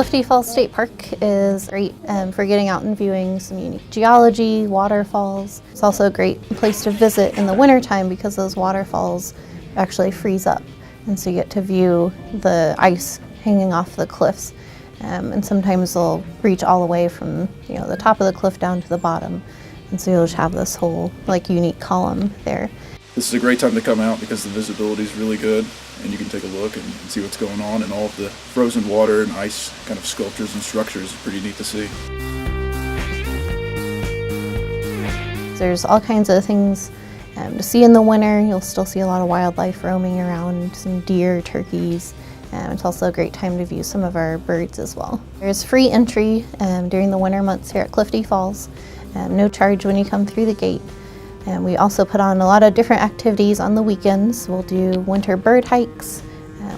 Clifty Falls State Park is great for getting out and viewing some unique geology, waterfalls. It's also a great place to visit in the wintertime because those waterfalls actually freeze up. And so you get to view the ice hanging off the cliffs. And sometimes they'll reach all the way from the top of the cliff down to the bottom. And so you'll just have this whole unique column there. This is a great time to come out because the visibility is really good and you can take a look and see what's going on, and all of the frozen water and ice kind of sculptures and structures is pretty neat to see. There's all kinds of things to see in the winter. You'll still see a lot of wildlife roaming around, some deer, turkeys. It's also a great time to view some of our birds as well. There's free entry during the winter months here at Clifty Falls. No charge when you come through the gate. And we also put on a lot of different activities on the weekends. We'll do winter bird hikes,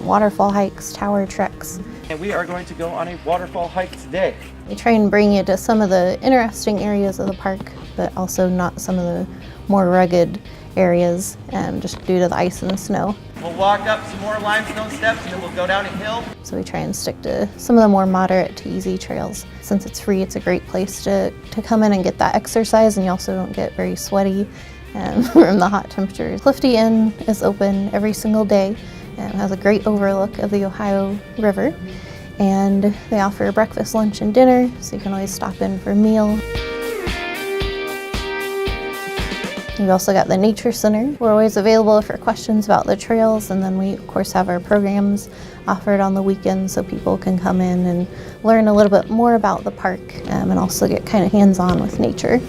waterfall hikes, tower treks. And we are going to go on a waterfall hike today. We try and bring you to some of the interesting areas of the park, but also not some of the more rugged areas, just due to the ice and the snow. We'll walk up some more limestone steps and then we'll go down a hill. So we try and stick to some of the more moderate to easy trails. Since it's free, it's a great place to come in and get that exercise, and you also don't get very sweaty from the hot temperatures. Clifty Inn is open every single day and has a great overlook of the Ohio River. And they offer breakfast, lunch, and dinner, so you can always stop in for a meal. We've also got the Nature Center. We're always available for questions about the trails, and then we of course have our programs offered on the weekends so people can come in and learn a little bit more about the park and also get kind of hands-on with nature.